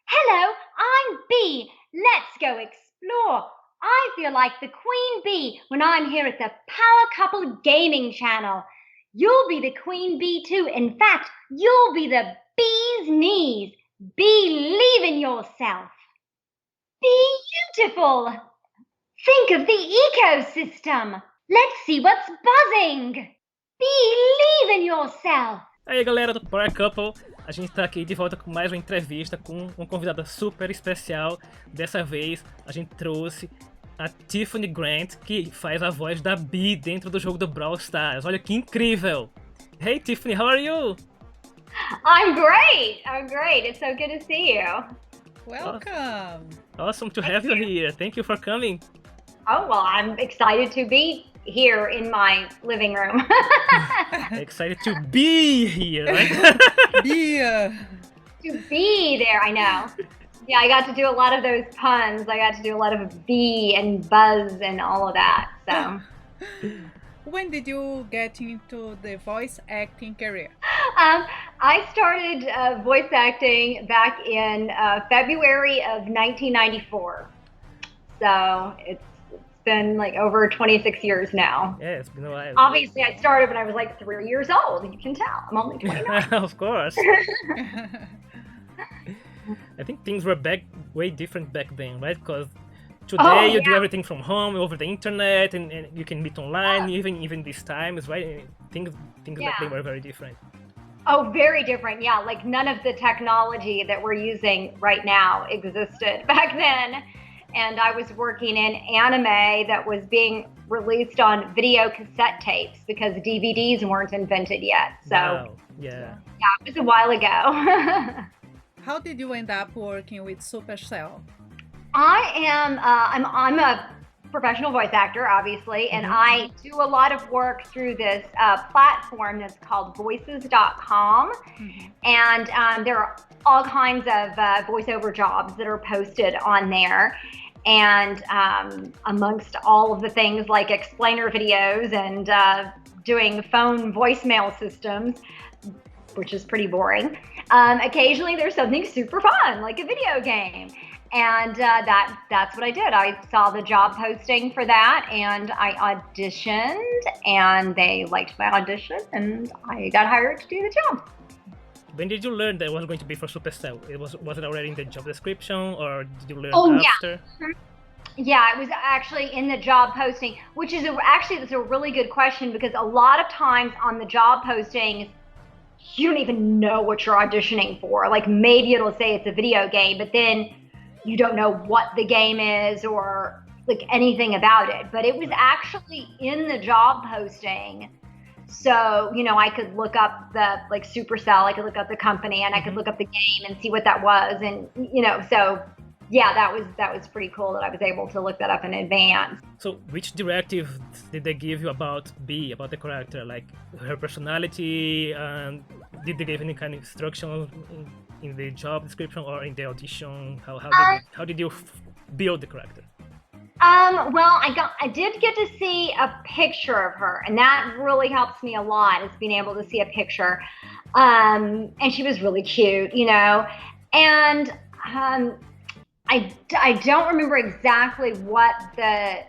Hello, I'm Bee. Let's go explore. I feel like the queen bee when I'm here at the Power Couple Gaming channel. You'll be the queen bee too. In fact, you'll be the bee's knees. Believe in yourself. Be beautiful. Think of the ecosystem. Let's see what's buzzing. Believe in yourself. Aí galera do Power Couple, a gente tá aqui de volta com mais uma entrevista com uma convidada super especial. Dessa vez a gente trouxe a Tiffany Grant, que faz a voz da Bea dentro do jogo do Brawl Stars. Olha que incrível! Hey Tiffany, how are you? I'm great. It's so good to see you. Welcome! Awesome to have you here. Thank you for coming. Oh, well, I'm excited to be here in my living room. Excited to be here, right? Bea! To be there, I know. Yeah, I got to do a lot of those puns. I got to do a lot of bee and buzz and all of that. So, When did you get into the voice acting career? I started voice acting back in February of 1994. So it's been like over 26 years now. Yeah, it's been a while. Obviously, I started when I was like 3 years old. You can tell. I'm only 29. Of course. I think things were way different back then, right? Because today you do everything from home, over the internet, and you can meet online, even these times, right? Things back then were very different. Oh, very different. Yeah, like none of the technology that we're using right now existed back then. And I was working in anime that was being released on video cassette tapes because DVDs weren't invented yet. So, Wow. Yeah, it was a while ago. How did you end up working with Supercell? I'm a professional voice actor, obviously, and I do a lot of work through this platform that's called voices.com. And there are all kinds of voiceover jobs that are posted on there. And amongst all of the things like explainer videos and doing phone voicemail systems, which is pretty boring, occasionally there's something super fun, like a video game. And that's what I did. I saw the job posting for that, and I auditioned, and they liked my audition, and I got hired to do the job. When did you learn that it was going to be for Supercell? Was it already in the job description, or did you learn after? Yeah, it was actually in the job posting, which is that's a really good question, because a lot of times on the job postings, you don't even know what you're auditioning for. Like maybe it'll say it's a video game, but then you don't know what the game is or like anything about it. But it was actually in the job posting. So, I could look up the Supercell, I could look up the company, and I could look up the game and see what that was. And, so yeah, that was pretty cool that I was able to look that up in advance. So which directive did they give you about Bea, about the character? Like her personality? Did they give any kind of instructions in the job description or in the audition? How did you build the character? Well, I did get to see a picture of her, and that really helps me a lot, is being able to see a picture. And she was really cute, and I don't remember exactly what the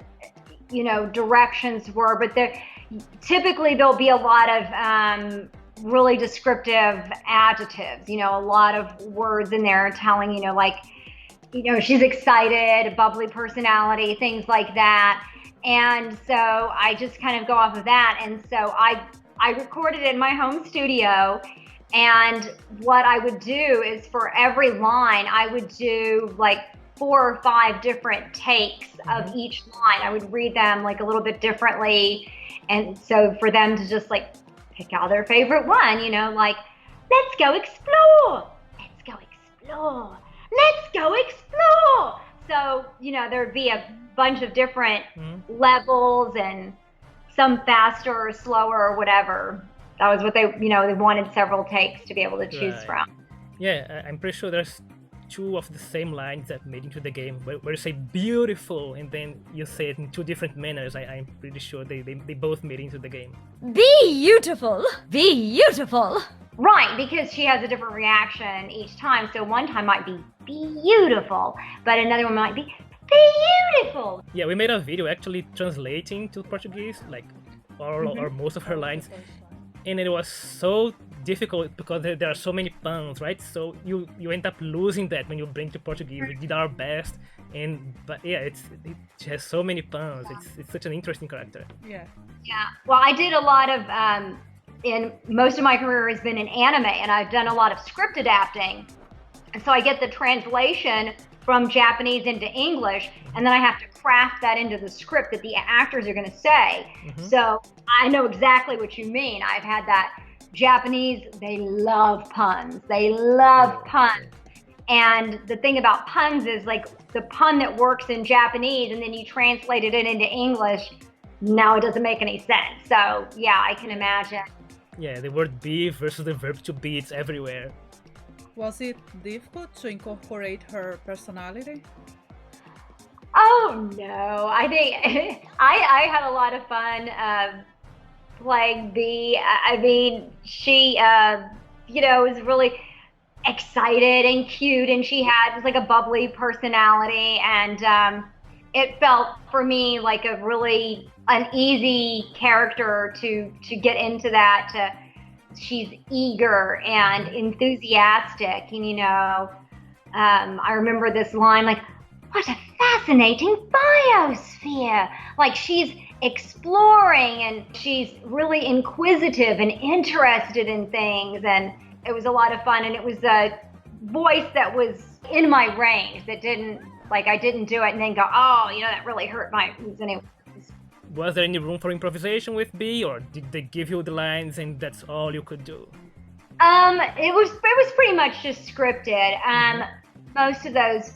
directions were, but typically there'll be a lot of really descriptive adjectives, a lot of words in there telling she's excited, bubbly personality, things like that. And so I just kind of go off of that. And so I recorded it in my home studio. And what I would do is for every line, I would do like 4 or 5 different takes of each line. I would read them like a little bit differently. And so for them to just like pick out their favorite one, like, let's go explore. Let's go explore. Let's go explore. So, there'd be a bunch of different levels and some faster or slower or whatever. That was what they wanted several takes to be able to choose from. Yeah, I'm pretty sure there's 2 of the same lines that made into the game where you say beautiful and then you say it in 2 different manners. I'm pretty sure they both made into the game. Beautiful! Beautiful! Right, because she has a different reaction each time. So one time might be beautiful, but another one might be beautiful. Yeah, we made a video actually translating to Portuguese, like all or most of her lines, and it was so difficult because there are so many puns, right? So you end up losing that when you bring to Portuguese. We did our best, but yeah, she has so many puns. It's such an interesting character. Yeah. Yeah. Well, I did a lot of in most of my career has been in anime, and I've done a lot of script adapting, and so I get the translation from Japanese into English, and then I have to craft that into the script that the actors are going to say. So I know exactly what you mean. I've had that. Japanese, they love puns. They love puns. And the thing about puns is, like, the pun that works in Japanese and then you translated it into English, no, it doesn't make any sense. So yeah, I can imagine. Yeah, the word be versus the verb to be, it's everywhere. Was it difficult to incorporate her personality? Oh no, I think I had a lot of fun playing Bea. I mean, she was really excited and cute, and she had just like a bubbly personality, and it felt for me like an easy character to get into that. She's eager and enthusiastic, and I remember this line, like, what a fascinating biosphere. Like, she's exploring and she's really inquisitive and interested in things, and it was a lot of fun, and it was a voice that was in my range, that I didn't do it and then go, oh, that really hurt my anyway. Was there any room for improvisation with Bea, or did they give you the lines and that's all you could do? It was pretty much just scripted. Most of those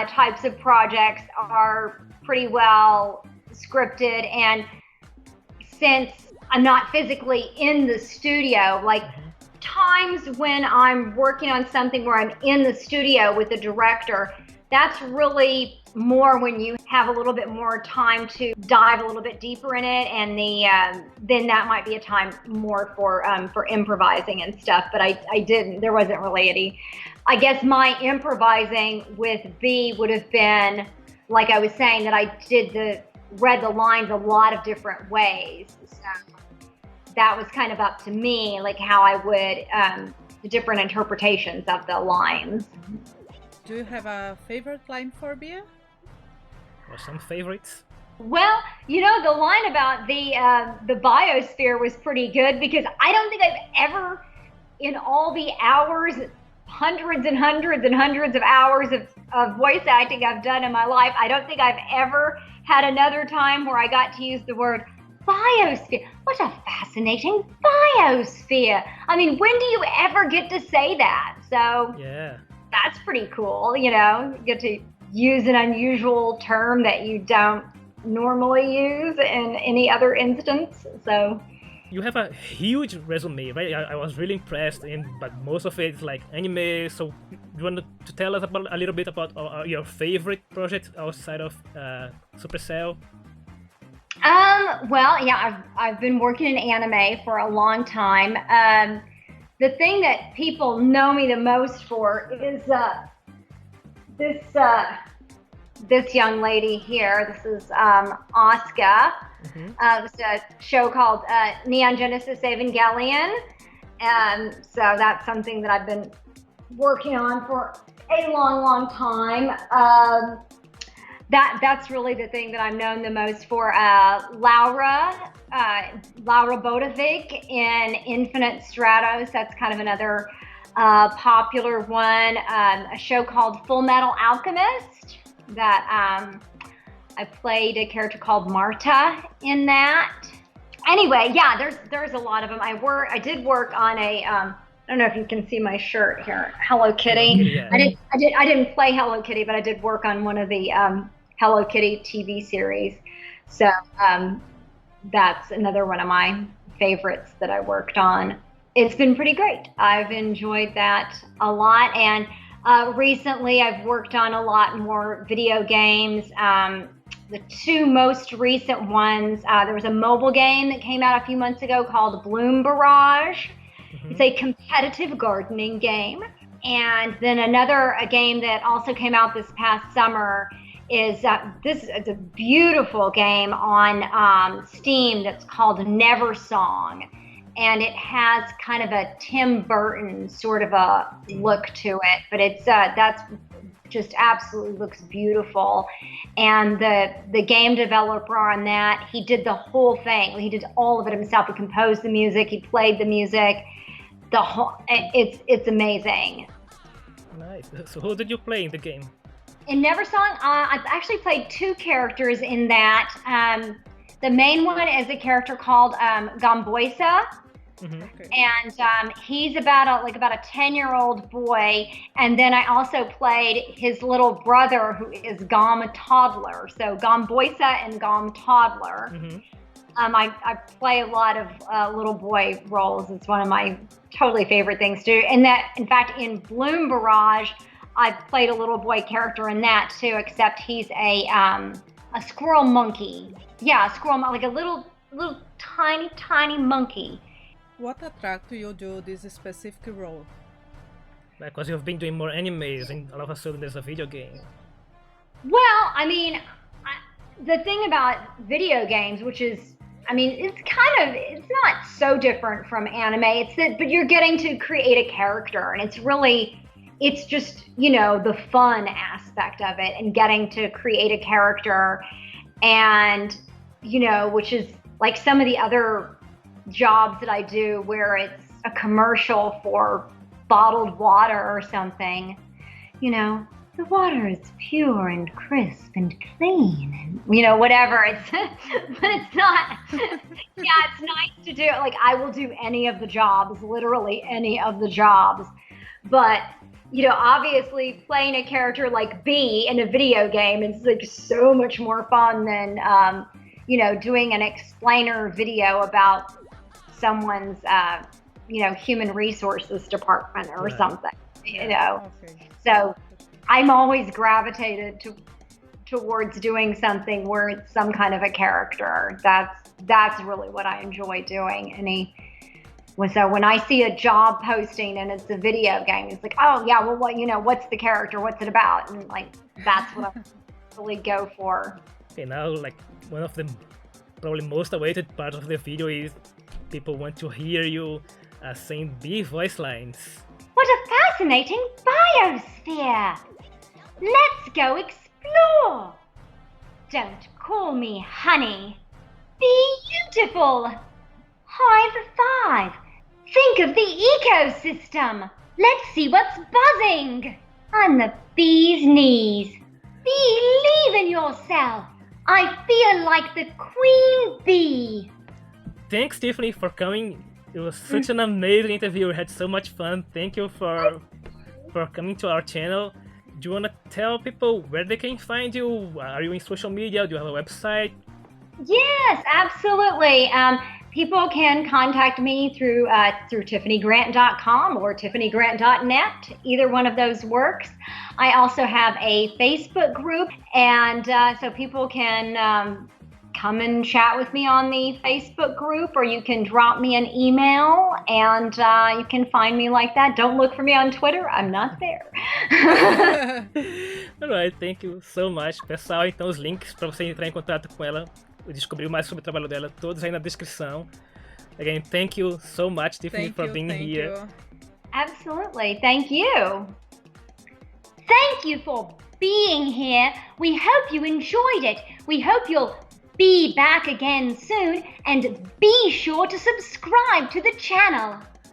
types of projects are pretty well scripted, and since I'm not physically in the studio, like times when I'm working on something where I'm in the studio with the director, that's really more when you have a little bit more time to dive a little bit deeper in it, and then that might be a time more for improvising and stuff. But I didn't. There wasn't really any. I guess my improvising with Bea would have been, like I was saying, that I read the lines a lot of different ways. So that was kind of up to me, like how I would the different interpretations of the lines. Do you have a favorite line for Bea? Or some favorites? Well, the line about the biosphere was pretty good, because I don't think I've ever, in all the hours, hundreds and hundreds and hundreds of hours of voice acting I've done in my life, I don't think I've ever had another time where I got to use the word biosphere. What a fascinating biosphere. I mean, when do you ever get to say that? So yeah, that's pretty cool, you get to use an unusual term that you don't normally use in any other instance. So you have a huge resume, right? I was really impressed, but most of it is like anime. So you want to tell us a little bit about your favorite projects outside of Supercell? Well, yeah, I've been working in anime for a long time. The thing that people know me the most for is this young lady here. This is Asuka. It's a show called Neon Genesis Evangelion. So that's something that I've been working on for a long, long time. That's really the thing that I'm known the most for. Laura Bodovik in Infinite Stratos. That's kind of another popular one. A show called Full Metal Alchemist that I played a character called Marta in that. Anyway, yeah, there's a lot of them. I did work on a I don't know if you can see my shirt here, Hello Kitty. Yeah. I didn't play Hello Kitty, but I did work on one of the Hello Kitty TV series. So that's another one of my favorites that I worked on. It's been pretty great. I've enjoyed that a lot, and recently I've worked on a lot more video games. The two most recent ones, there was a mobile game that came out a few months ago called Bloom Barrage, It's a competitive gardening game. And then a game that also came out this past summer is it's a beautiful game on Steam that's called Never Song. And it has kind of a Tim Burton sort of a look to it, but it's that's just absolutely looks beautiful. And the game developer on that, he did the whole thing. He did all of it himself. He composed the music, he played the music. It's amazing. Nice. So who did you play in the game? In Never Song, I've actually played two characters in that. The main one is a character called Gamboisa. And he's about a 10-year-old boy, and then I also played his little brother who is Gom Toddler. So Gamboisa and Gom Toddler. I play a lot of little boy roles. It's one of my totally favorite things to do. And that, in fact, in Bloom Barrage, I played a little boy character in that too, except he's a squirrel monkey. Yeah, a squirrel, like a little tiny monkey. What attracted you to this specific role? Because you've been doing more animes and all of a sudden there's a video game. Well, I mean, the thing about video games, which is, I mean, it's not so different from anime. But you're getting to create a character, and it's just, you know, the fun aspect of it and getting to create a character, and, you know, which is like some of the other jobs that I do where it's a commercial for bottled water or something, you know, the water is pure and crisp and clean and, you know, whatever. But it's not, yeah, it's nice to do it. Like, I will do any of the jobs, literally any of the jobs. But, you know, obviously playing a character like Bea in a video game is like so much more fun than, you know, doing an explainer video about someone's, you know, human resources department or something, you know. So I'm always gravitated towards doing something where it's some kind of a character. That's really what I enjoy doing. So when I see a job posting and it's a video game, it's like, oh yeah, well, what, you know, what's the character? What's it about? And like, that's what I really go for. Okay, now like one of the probably most awaited part of the video is people want to hear you saying Bea voice lines. What a fascinating biosphere! Let's go explore! Don't call me honey. Beautiful! High 5! Think of the ecosystem! Let's see what's buzzing! I'm the bee's knees. Believe in yourself! I feel like the queen bee! Thanks, Tiffany, for coming. It was such an amazing interview. We had so much fun. Thank you for coming to our channel. Do you want to tell people where they can find you? Are you in social media? Do you have a website? Yes, absolutely. People can contact me through tiffanygrant.com or tiffanygrant.net. Either one of those works. I also have a Facebook group, and so people can come and chat with me on the Facebook group, or you can drop me an email, and you can find me like that. Don't look for me on Twitter. I'm not there. Alright, thank you so much. Pessoal, então os links para você entrar em contato com ela e descobrir mais sobre o trabalho dela, todos aí na descrição. Again, thank you so much, Tiffany, for being here. You. Absolutely. Thank you. Thank you for being here. We hope you enjoyed it. We hope you'll be back again soon, and be sure to subscribe to the channel.